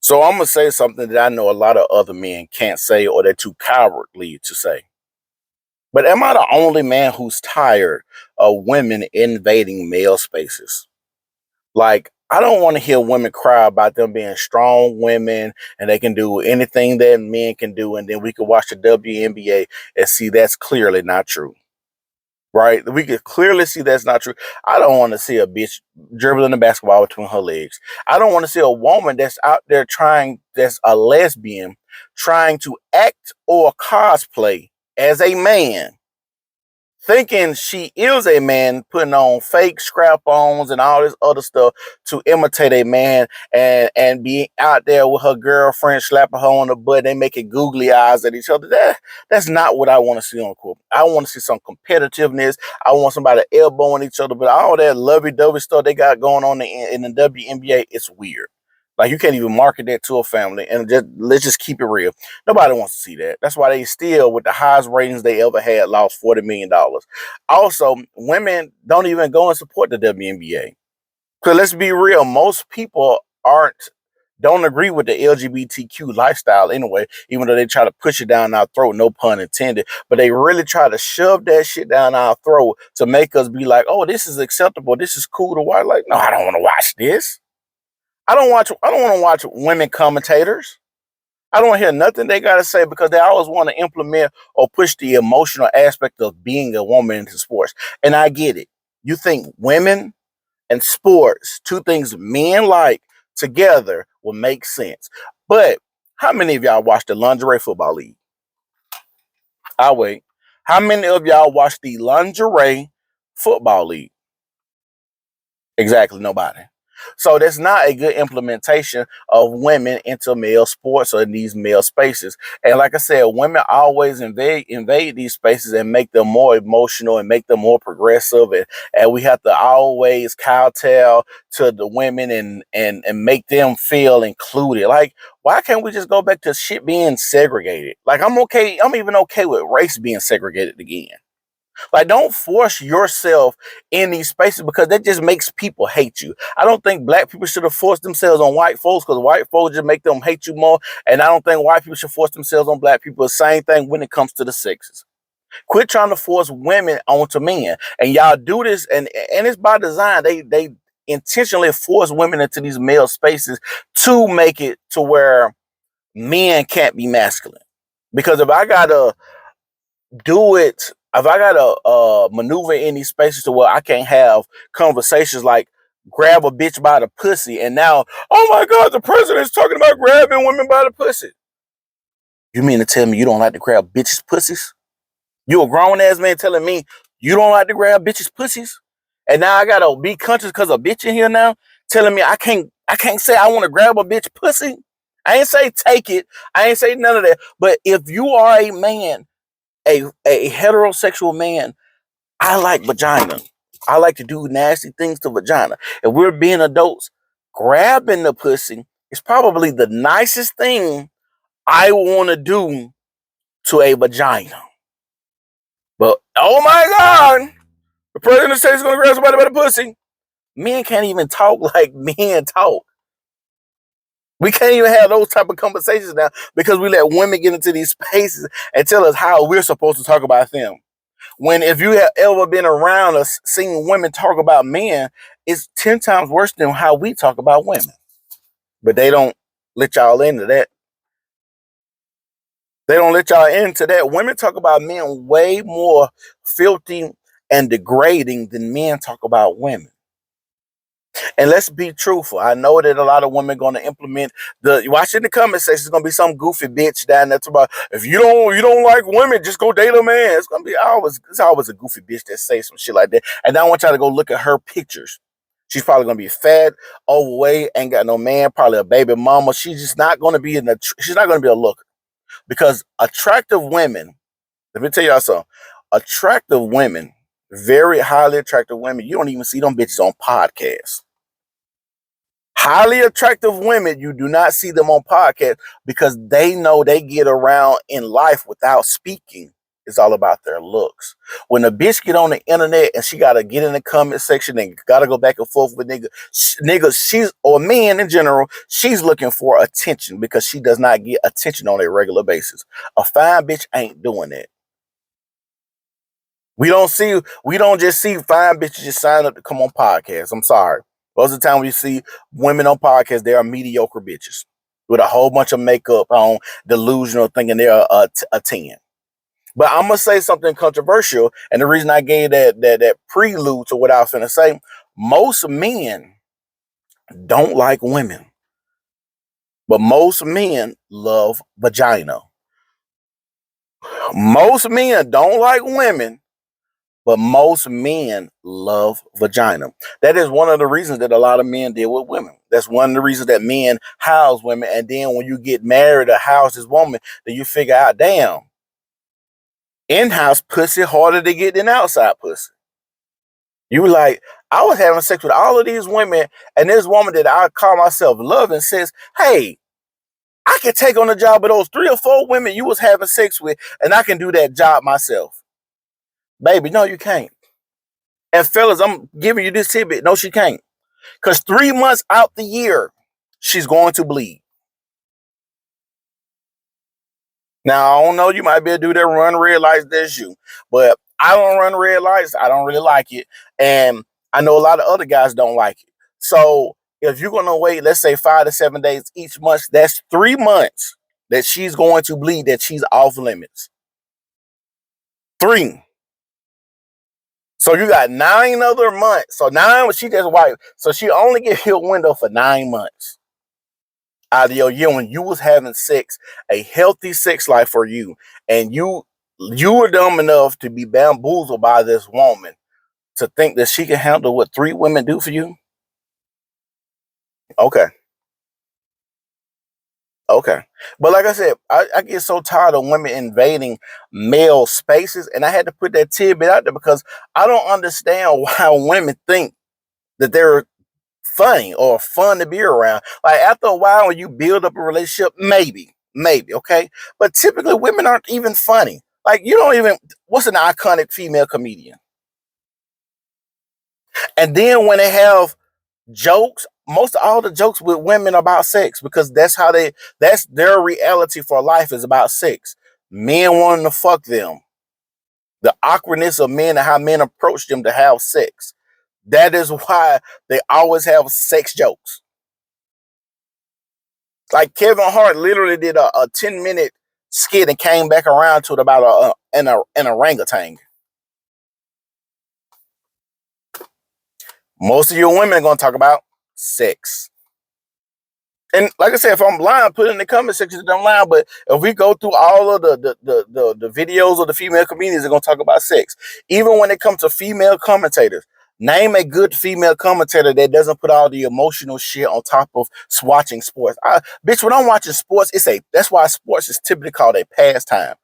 So I'm gonna say something that I know a lot of other men can't say or they're too cowardly to say. But am I the only man who's tired of women invading male spaces? Like, I don't want to hear women cry about them being strong women and they can do anything that men can do, and then we can watch the WNBA and see that's clearly not true. Right? We could clearly see that's not true. I don't want to see a bitch dribbling the basketball between her legs. I don't want to see a woman that's out there that's a lesbian, trying to act or cosplay as a man, thinking she is a man, putting on fake scrap-ons and all this other stuff to imitate a man, and be out there with her girlfriend slapping her on the butt. They making googly eyes at each other. That's not what I want to see on the court. I want to see some competitiveness. I want somebody elbowing each other, but all that lovey-dovey stuff they got going on in the WNBA, it's weird. Like, you can't even market that to a family, and let's just keep it real. Nobody wants to see that. That's why they still, with the highest ratings they ever had, lost $40 million. Also, women don't even go and support the WNBA. Because let's be real, most people don't agree with the LGBTQ lifestyle anyway, even though they try to push it down our throat, no pun intended. But they really try to shove that shit down our throat to make us be like, oh, this is acceptable. This is cool to watch. Like, no, I don't want to watch this. I don't want to watch women commentators. I don't hear nothing they got to say because they always want to implement or push the emotional aspect of being a woman into sports. And I get it. You think women and sports, two things men like together, will make sense. But how many of y'all watch the lingerie football league? I'll wait. How many of y'all watch the lingerie football league? Exactly, nobody. So that's not a good implementation of women into male sports or in these male spaces. And like I said, women always invade these spaces and make them more emotional and make them more progressive. And we have to always kowtow to the women and make them feel included. Like, why can't we just go back to shit being segregated? Like, I'm even okay with race being segregated again. Like, don't force yourself in these spaces because that just makes people hate you. I don't think black people should have forced themselves on white folks because white folks just make them hate you more. And I don't think white people should force themselves on black people. The same thing when it comes to the sexes. Quit trying to force women onto men. And y'all do this, and it's by design. They intentionally force women into these male spaces to make it to where men can't be masculine. Because if I gotta do it, if I gotta maneuver in these spaces to where I can't have conversations like grab a bitch by the pussy, and now, oh my God, the president's talking about grabbing women by the pussy. You mean to tell me you don't like to grab bitches' pussies? You a grown ass man telling me you don't like to grab bitches' pussies? And now I gotta be conscious because a bitch in here now telling me I can't say I want to grab a bitch pussy. I ain't say take it. I ain't say none of that. But if you are a man, a heterosexual man, I like vagina. I like to do nasty things to vagina. If we're being adults, grabbing the pussy is probably the nicest thing I want to do to a vagina. But oh my God, the president says he's gonna grab somebody by the pussy. Men can't even talk like men talk. We can't even have those type of conversations now because we let women get into these spaces and tell us how we're supposed to talk about them. When if you have ever been around us seeing women talk about men, it's 10 times worse than how we talk about women. But they don't let y'all into that. They don't let y'all into that. Women talk about men way more filthy and degrading than men talk about women. And let's be truthful. I know that a lot of women going to implement watch in the comment section. It's going to be some goofy bitch down there talking about if you don't like women, just go date a man. It's always a goofy bitch that say some shit like that. And I want y'all to go look at her pictures. She's probably going to be fat, overweight, ain't got no man, probably a baby mama. She's just not going to be she's not going to be a looker because attractive women. Let me tell y'all something. Attractive women, very highly attractive women. You don't even see them bitches on podcasts. Highly attractive women, you do not see them on podcasts because they know they get around in life without speaking. It's all about their looks. When a bitch get on the internet and she gotta get in the comment section and gotta go back and forth with niggas, she's or men in general, she's looking for attention because she does not get attention on a regular basis. A fine bitch ain't doing that. We don't just see fine bitches just sign up to come on podcasts. I'm sorry. Most of the time we see women on podcasts, they are mediocre bitches with a whole bunch of makeup on, delusional, thinking they're a 10. But I'm gonna say something controversial, and the reason I gave that prelude to what I was gonna say, most men don't like women, but most men love vagina. Most men don't like women, but most men love vagina. That is one of the reasons that a lot of men deal with women. That's one of the reasons that men house women. And then when you get married or house this woman, then you figure out, damn, in-house pussy harder to get than outside pussy. You like, I was having sex with all of these women, and this woman that I call myself loving says, hey, I can take on the job of those 3 or 4 women you was having sex with, and I can do that job myself. Baby, no, you can't. And fellas, I'm giving you this tidbit. No, she can't. Because 3 months out the year, she's going to bleed. Now, I don't know, you might be able to do that run red lights, that's you. But I don't run red lights. I don't really like it. And I know a lot of other guys don't like it. So if you're going to wait, let's say 5 to 7 days each month, that's 3 months that she's going to bleed, that she's off limits. 3. So you got 9 other months. So 9, she just wiped. So she only get your window for 9 months out of your year when you was having sex, a healthy sex life for you, and you were dumb enough to be bamboozled by this woman to think that she can handle what 3 women do for you. Okay. Okay. But like I said, I get so tired of women invading male spaces, and I had to put that tidbit out there because I don't understand why women think that they're funny or fun to be around. Like after a while, when you build up a relationship, maybe, okay. But typically, women aren't even funny. Like you don't even. What's an iconic female comedian? And then when they have jokes, most of all the jokes with women about sex because that's their reality for life is about sex. Men wanting to fuck them, the awkwardness of men and how men approach them to have sex. That is why they always have sex jokes. Like Kevin Hart literally did a 10-minute skit and came back around to it about an orangutan. Most of your women are going to talk about sex. And like I said, if I'm lying, put it in the comment section that I'm lying. But if we go through all of the videos of the female comedians, they're gonna talk about sex. Even when it comes to female commentators, name a good female commentator that doesn't put all the emotional shit on top of watching sports. Bitch, when I'm watching sports, that's why sports is typically called a pastime.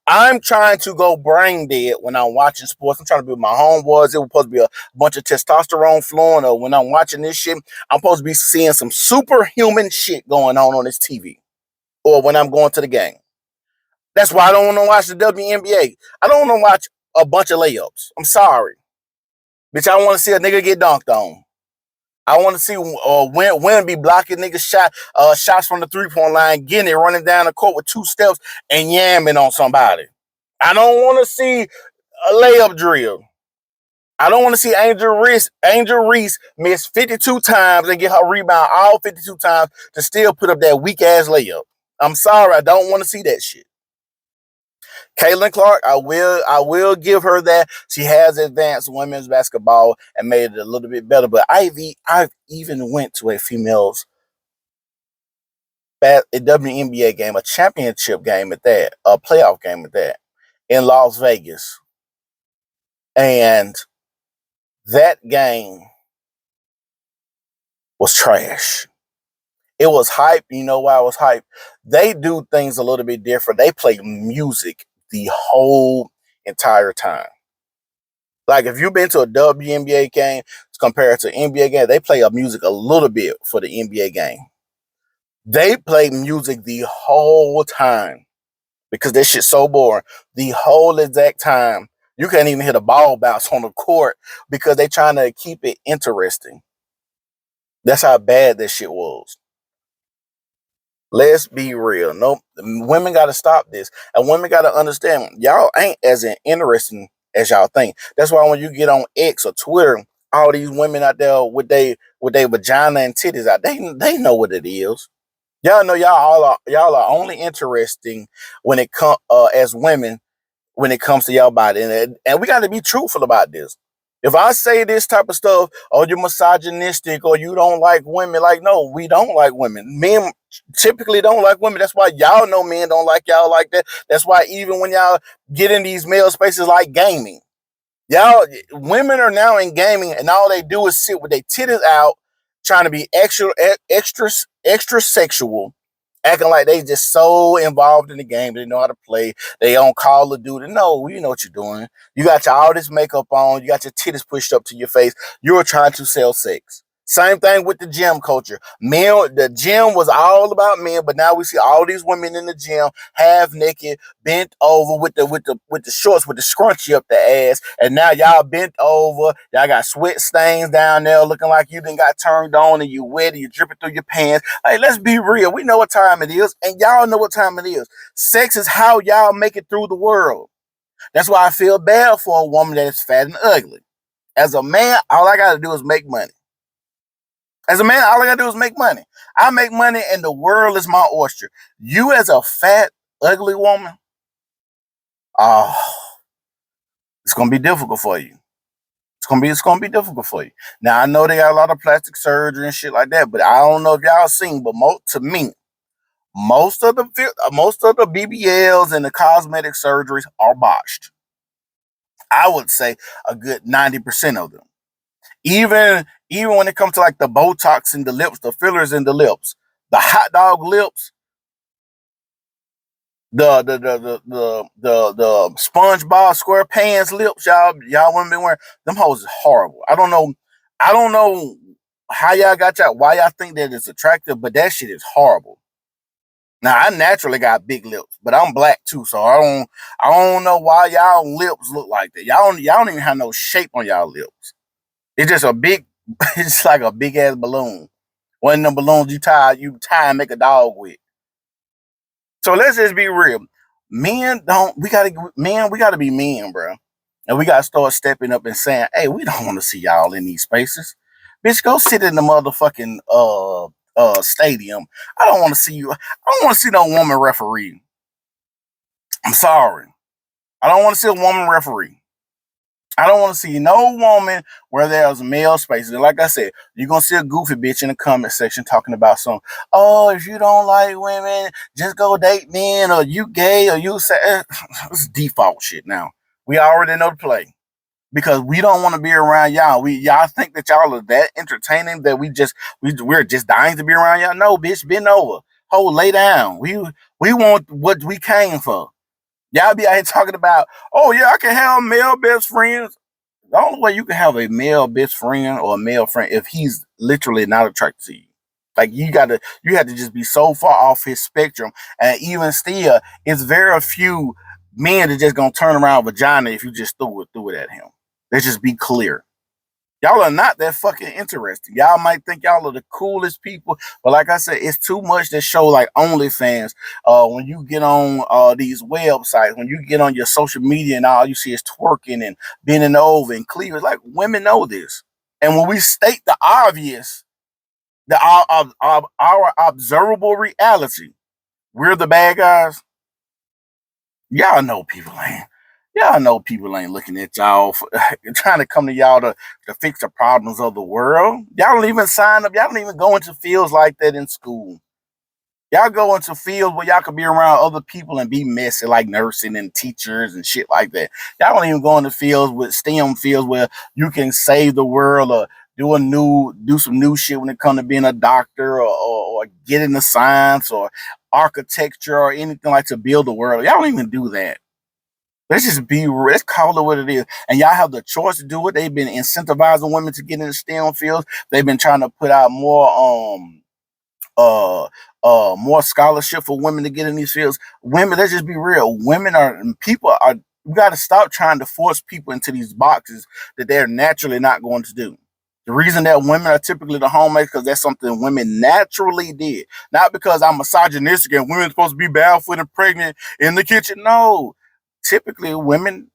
I'm trying to go brain dead when I'm watching sports. I'm trying to be with my homeboys. It was supposed to be a bunch of testosterone flowing. Or when I'm watching this shit, I'm supposed to be seeing some superhuman shit going on this TV. Or when I'm going to the game. That's why I don't want to watch the WNBA. I don't want to watch a bunch of layups. I'm sorry. Bitch, I want to see a nigga get dunked on. I want to see when be blocking niggas shots from the 3-point line, getting it, running down the court with 2 steps and yamming on somebody. I don't want to see a layup drill. I don't want to see Angel Reese miss 52 times and get her rebound all 52 times to still put up that weak ass layup. I'm sorry, I don't want to see that shit. Caitlin Clark, I will give her that. She has advanced women's basketball and made it a little bit better. But I've even went to a female's WNBA game, a championship game at that, a playoff game at that, in Las Vegas. And that game was trash. It was hype. You know why it was hype? They do things a little bit different. They play music the whole entire time. Like if you've been to a WNBA game compared to an NBA game, they play music a little bit for the NBA game. They play music the whole time. because this shit's so boring. The whole exact time, you can't even hit a ball bounce on the court because they trying to keep it interesting. That's how bad this shit was. Let's be real. No, women got to stop this, and women got to understand y'all ain't as interesting as y'all think. That's why when you get on X or Twitter, all these women out there with they vagina and titties out, they know what it is. Y'all know y'all are only interesting when it come as women when it comes to y'all body, and we got to be truthful about this. If I say this type of stuff, oh, you're misogynistic or you don't like women, like, no, we don't like women. Men typically don't like women. That's why y'all know men don't like y'all like that. That's why even when y'all get in these male spaces like gaming, y'all women are now in gaming and all they do is sit with their titties out, trying to be extra sexual, acting like they just so involved in the game. They know how to play. They on Call of Duty. No, you know what you're doing. You got all this makeup on. You got your titties pushed up to your face. You're trying to sell sex. Same thing with the gym culture. Men, the gym was all about men, but now we see all these women in the gym half naked, bent over with the shorts with the scrunchie up the ass, and now y'all bent over. Y'all got sweat stains down there, looking like you done got turned on and you wet and you dripping through your pants. Hey, let's be real. We know what time it is, and y'all know what time it is. Sex is how y'all make it through the world. That's why I feel bad for a woman that is fat and ugly. As a man, all I gotta do is make money. As a man, all I gotta do is make money. I make money and the world is my oyster. You as a fat, ugly woman, oh, it's gonna be difficult for you. It's gonna be difficult for you. Now I know they got a lot of plastic surgery and shit like that, but I don't know if y'all seen, but to me, most of the BBLs and the cosmetic surgeries are botched. I would say a good 90% of them. Even when it comes to like the Botox in the lips, the fillers in the lips, the hot dog lips, the SpongeBob SquarePants lips, y'all women been wearing them hoes is horrible. I don't know how y'all got y'all why y'all think that it's attractive, but that shit is horrible. Now I naturally got big lips, but I'm black too, so I don't know why y'all lips look like that. Y'all don't even have no shape on y'all lips. It's just a big, it's like a big ass balloon. One of them balloons you tie and make a dog with. So let's just be real. We gotta be men, bro. And we gotta start stepping up and saying, hey, we don't want to see y'all in these spaces. Bitch, go sit in the motherfucking stadium. I don't want to see you. I don't want to see no woman referee. I'm sorry. I don't want to see a woman referee. I don't want to see no woman where there's male spaces. And like I said, you're going to see a goofy bitch in the comment section talking about some, oh, if you don't like women, just go date men, or you gay, or you say, it's default shit now. We already know the play because we don't want to be around y'all. Y'all think that y'all are that entertaining that we're just dying to be around y'all. No, bitch, bend over. Hold, lay down. We want what we came for. Y'all be out here talking about, oh yeah, I can have male best friends. The only way you can have a male best friend or a male friend if he's literally not attracted to you. Like you have to just be so far off his spectrum. And even still, it's very few men that just gonna turn around vagina if you just threw it at him. Let's just be clear. Y'all are not that fucking interesting. Y'all might think y'all are the coolest people, but like I said, it's too much that show like OnlyFans. When you get on these websites, when you get on your social media and all you see is twerking and bending over and cleavage, like women know this. And when we state the obvious, our observable reality, we're the bad guys. Y'all know people ain't looking at y'all for, trying to come to y'all to fix the problems of the world. Y'all don't even sign up. Y'all don't even go into fields like that in school. Y'all go into fields where y'all could be around other people and be messy, like nursing and teachers and shit like that. Y'all don't even go into fields with STEM fields where you can save the world or do some new shit when it comes to being a doctor or get into science or architecture or anything like to build the world. Y'all don't even do that. Let's call it what it is. And y'all have the choice to do it. They've been incentivizing women to get into STEM fields. They've been trying to put out more uh more scholarship for women to get in these fields. Women, let's just be real. Women are people are we gotta stop trying to force people into these boxes that they're naturally not going to do. The reason that women are typically the homemakers because that's something women naturally did. Not because I'm misogynistic and women are supposed to be barefoot and pregnant in the kitchen. No. Typically women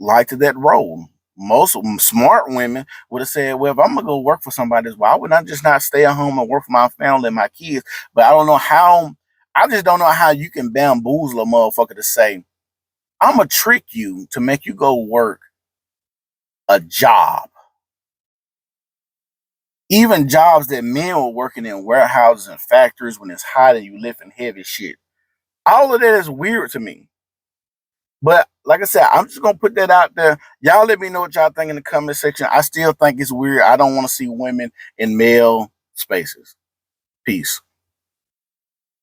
liked that role. Most smart women would have said, "Well, if I'm gonna go work for somebody, why would I just not stay at home and work for my family and my kids?" But I don't know how. I just don't know how you can bamboozle a motherfucker to say, "I'm gonna trick you to make you go work a job." Even jobs that men were working in warehouses and factories when it's hot and you lifting heavy shit. All of that is weird to me. But like I said, I'm just gonna put that out there. Y'all let me know what y'all think in the comment section. I still think it's weird. I don't want to see women in male spaces. Peace.